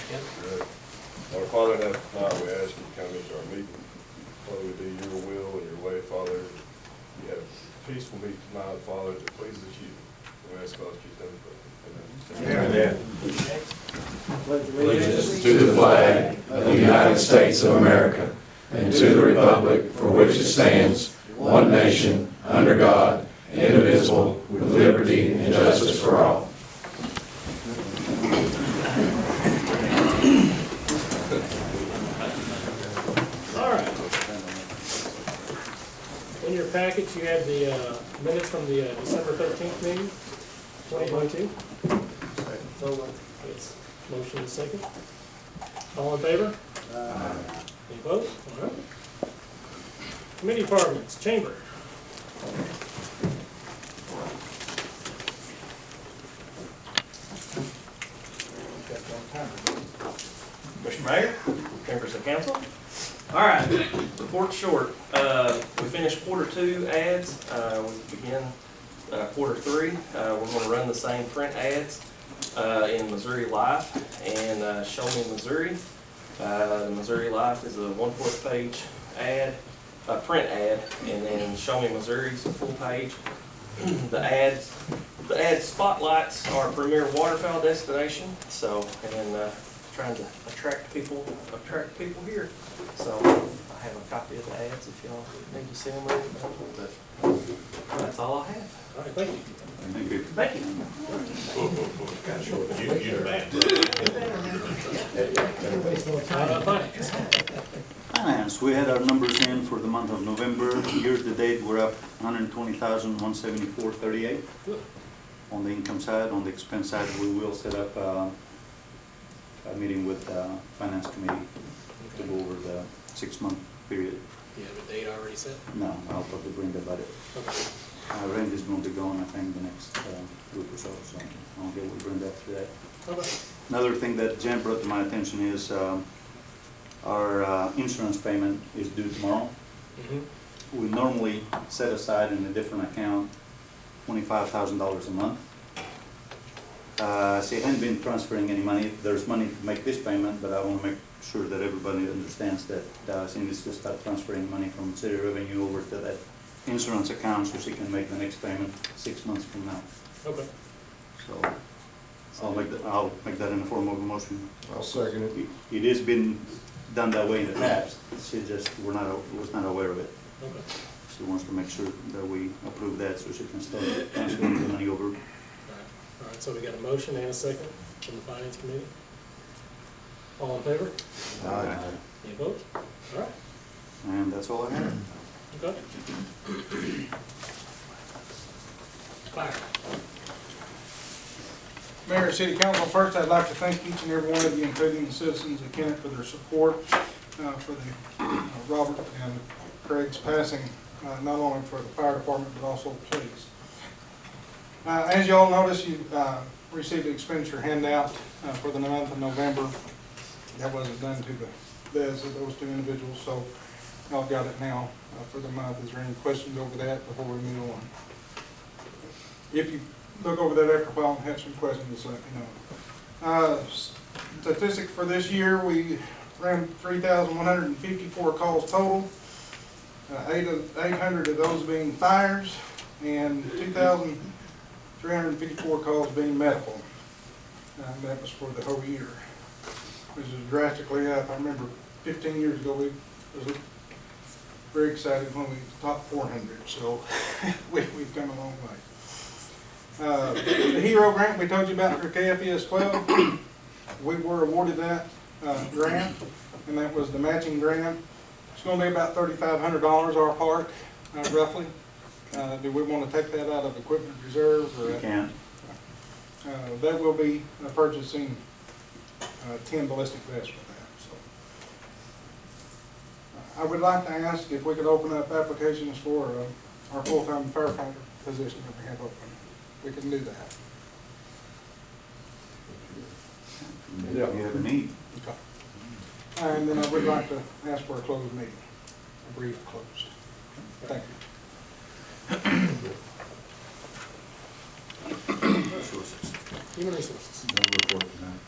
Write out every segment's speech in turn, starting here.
Good. Our Father in heaven, we ask you to come into our meeting. Father, we do your will and your way, Father. We have peaceful meeting tonight, Father, that pleases you. We ask God that you do it. Amen. Allegiance to the flag of the United States of America and to the republic for which it stands, one nation, under God, indivisible, with liberty and justice for all. All right. In your package, you have the minutes from the December 13th meeting, 2022. So, it's motion and second. All in favor? Any opposed? All right. Committee departments, chamber. Mr. Mayor, members of council. All right, report short. We finished quarter 2 ads. We begin quarter 3. We're going to run the same print ads in Missouri Life and Show Me Missouri. The Missouri Life is a 1/4 page ad, a print ad, and then Show Me Missouri is a full page. The ad spotlights our premier waterfowl destination. So, and trying to attract people here. So I have a copy of the ads if y'all need to see them or anything, but that's all I have. All right, thank you. Thank you. Finance. Finance, we had our numbers in for the month of November. Year to date, we're up 120,174.38 on the income side. On the expense side, we will set up a meeting with the Finance Committee to go over the 6-month period. Do you have a date already set? No, I'll talk to Brenda about it. Okay. Randy's going to be gone, I think, the next week or so, so I'll get with Brenda after that. Okay. Another thing that Jen brought to my attention is our insurance payment is due tomorrow. Mm-hmm. We normally set aside in a different account $25,000 a month. See, I haven't been transferring any money. There's money to make this payment, but I want to make sure that everybody understands that she needs to start transferring money from city revenue over to that insurance account so she can make the next payment 6 months from now. Okay. So I'll make that in the form of a motion. I'll second it. It has been done that way in the past. She just was not aware of it. Okay. She wants to make sure that we approve that so she can start transferring the money over. All right, so we got a motion and a second from the Finance Committee. All in favor? Aye. Any opposed? All right. And that's all I have. Okay. Fire. Mayor, City Council, first I'd like to thank each and every one of you, including the citizens of Kennett, for their support for the Robert and Craig's passing, not only for the fire department but also the police. As you all noticed, you received an expenditure handout for the month of November. That wasn't done to the beds of those 2 individuals, so y'all got it now for the month. Is there any questions over that before we move on? If you look over that after a while and have some questions, just let me know. Statistic for this year, we ran 3,154 calls total, 800 of those being fires, and 2,354 calls being medical. That was for the whole year, which is drastically up. I remember 15 years ago, we was very excited when we topped 400, so we've come a long way. The HERO grant we told you about for KFES 12, we were awarded that grant, and that was the matching grant. It's going to be about $3,500 our part, roughly. Do we want to take that out of equipment reserve? Or You can. that will be purchasing 10 ballistic vests for that. So I would like to ask if we could open up applications for our full-time firefighter position that we have open. We can do that. You have a need. Okay. And then I would like to ask for a closed meeting, a brief close. Thank you. Resources. Human resources. No report tonight.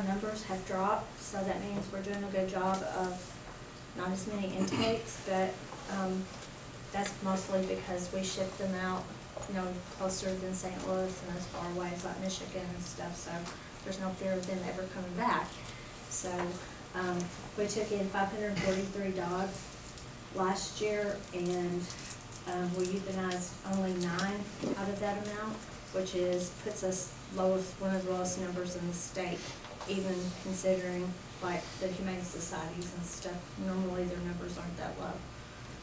numbers have dropped, so that means we're doing a good job of not as many intakes, but, that's mostly because we ship them out, you know, closer than St. Louis and as far away as like Michigan and stuff, so there's no fear of them ever coming back. So, we took in 543 dogs last year, and we euthanized only 9 out of that amount, which puts us one of the lowest numbers in the state, even considering like the humane societies and stuff. Normally their numbers aren't that low.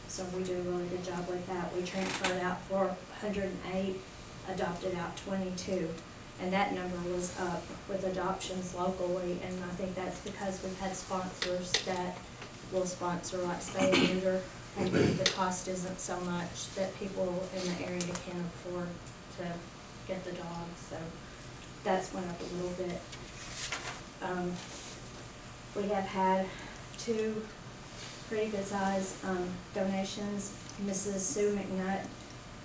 So we do a really good job with that. We transferred out 408, adopted out 22. And that number was up with adoptions locally, and I think that's because we've had sponsors that will sponsor like spay and neuter, and the cost isn't so much that people in the area can afford to get the dogs, so that's went up a little bit. We have had 2 pretty good size donations. Mrs. Sue McNutt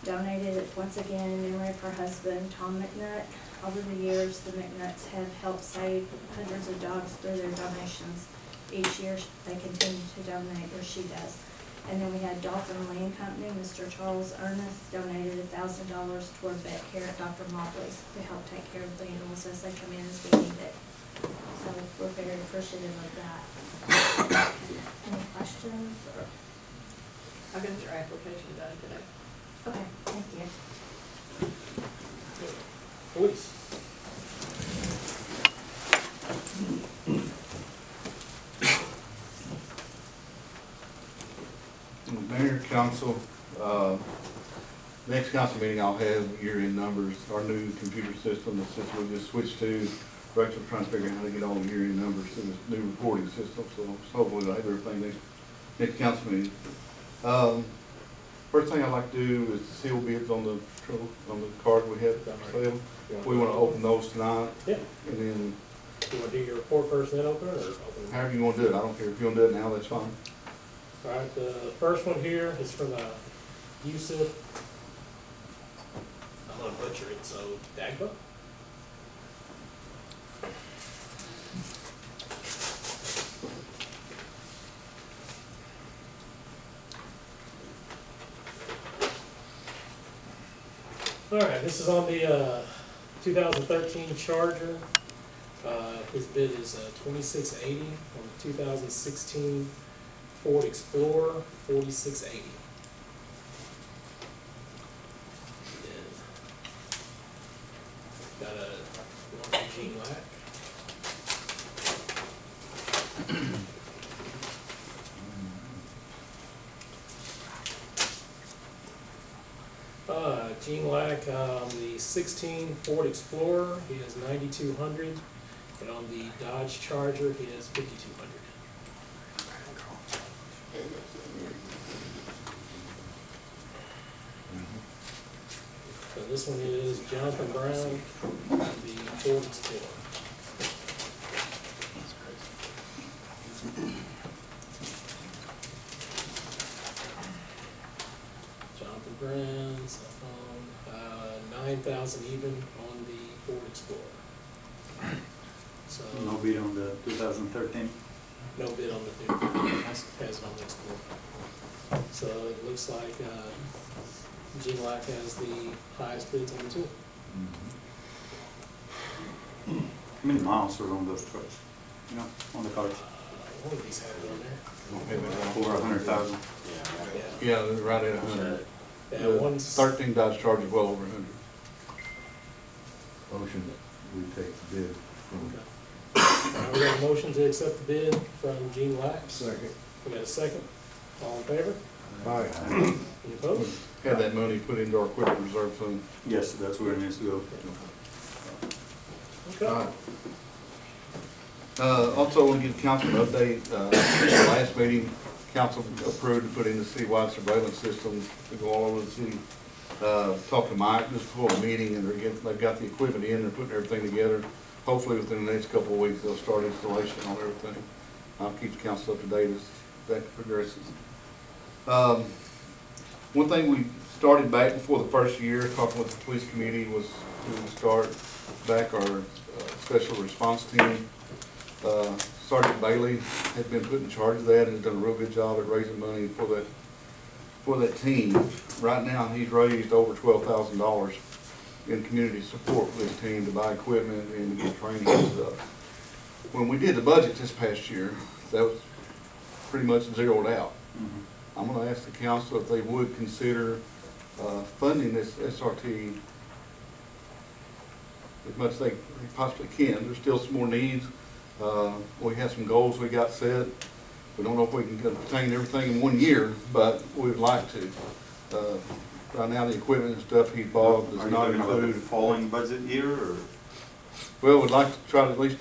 donated it once again in memory of her husband, Tom McNutt. Over the years, the McNutts have helped save hundreds of dogs through their donations. Each year, they continue to donate, or she does. And then we had Dolphin Land Company, Mr. Charles Ernest donated $1,000 toward vet care at Dr. Mobley's to help take care of the animals as they come in as we need it. So we're very appreciative of that. Any questions? Or? I'll get your application done today. Okay, thank you. Please. Mayor, council, next council meeting I'll have year-end numbers, our new computer system, the system we just switched to. Rachel's trying to figure out how to get all the year-end numbers to this new reporting system, so hopefully we'll have everything next council meeting. First thing I'd like to do is seal bids on the card we have for sale. We want to open those tonight. Yeah. And then, You want to do your report first, then open it, or open it? however you want to do it, I don't care if you want to do it now, that's fine. All right, the first one here is from Yusuf. I'm gonna butcher it, so Dagba. All right, this is on the 2013 Charger. His bid is $2680 on the 2016 Ford Explorer, $4680. Got a Gene Lack. Gene Lack, the 16 Ford Explorer, he has 9,200, and on the Dodge Charger, he has 5,200. So this one is Jonathan Brown, the Ford Explorer. Jonathan Brown's 9,000 even on the Ford Explorer. So No bid on the 2013. no bid on the new, has it on the Explorer. So it looks like Gene Lack has the highest bids on the two. How many miles are on those trucks? You know, on the cars? One of these had it on there. Over 100,000. Yeah, they're right at 100. Yeah, The one's 13 Dodge Charger well over 100. Motion, we take the bid from. We got a motion to accept the bid from Gene Lack. Second. We got a second. All in favor? Aye. Any opposed? Had that money put into our equipment reserve fund. Yes, that's where it needs to go. Okay. Also, I want to give council an update. The last meeting, council approved to put in the citywide surveillance system to go all over the city. Talked to Mike just before the meeting, and they've got the equipment in, they're putting everything together. Hopefully within the next couple of weeks, they'll start installation on everything. I'll keep the council up to date as that progresses. One thing we started back before the first year, talking with the police committee, was to start back our special response team. Sergeant Bailey has been put in charge of that and has done a real good job at raising money for that team. Right now, he's raised over $12,000 in community support for this team to buy equipment and to get training and stuff. When we did the budget this past year, that was pretty much zeroed out. I'm gonna ask the council if they would consider funding this SRT as much as they possibly can. There's still some more needs. We have some goals we got set. We don't know if we can obtain everything in 1 year, but we would like to. Right now, the equipment and stuff he bought does not Are you talking about the include. following budget year, or? Well, we'd like to try to at least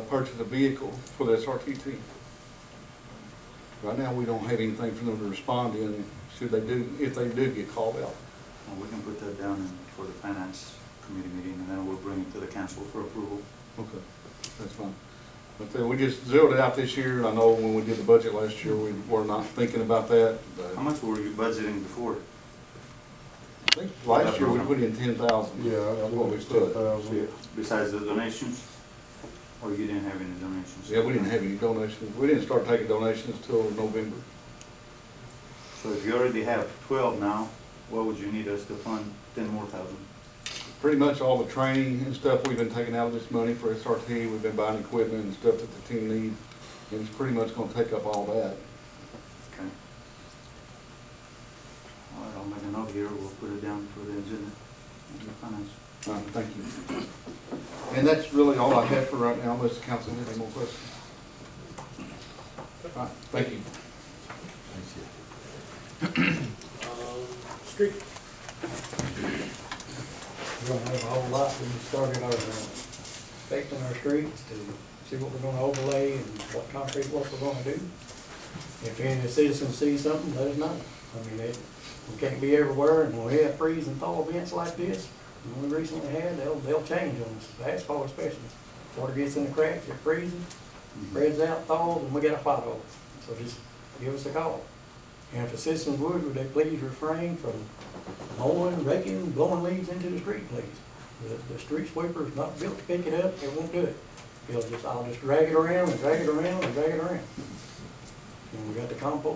purchase a vehicle for the SRT team. Right now, we don't have anything for them to respond in if they do get called out. Well, we can put that down for the finance committee meeting, and then we'll bring it to the council for approval. Okay, that's fine. But we just zeroed it out this year, and I know when we did the budget last year, we were not thinking about that. But How much were you budgeting before? I think last year we put in 10,000. Yeah, That's what we put. Besides the donations? Or you didn't have any donations? Yeah, we didn't have any donations. We didn't start taking donations till November. So if you already have 12 now, what would you need us to fund 10 more thousand? Pretty much all the training and stuff we've been taking out of this money for SRT. We've been buying equipment and stuff that the team needs, and it's pretty much gonna take up all that. Okay. All right, I'll make a note here, we'll put it down for the agenda, in the finance. Thank you. And that's really all I have for right now, unless the council has any more questions. All right, thank you. Street. We don't have a whole lot. We started our inspecting our streets to see what we're gonna overlay and what concrete work we're gonna do. If any of the citizens see something, let us know. I mean, we can't be everywhere, and when we have freeze and thaw events like this, we recently had, they'll change on us, the asphalt especially. Water gets in the cracks, it freezes, spreads out, thaws, and we got a pothole. So just give us a call. And if the citizens would they please refrain from mowing, raking, blowing leaves into the street, please. The street sweeper is not built to pick it up, it won't do it. I'll just drag it around and drag it around and drag it around. And we got the compost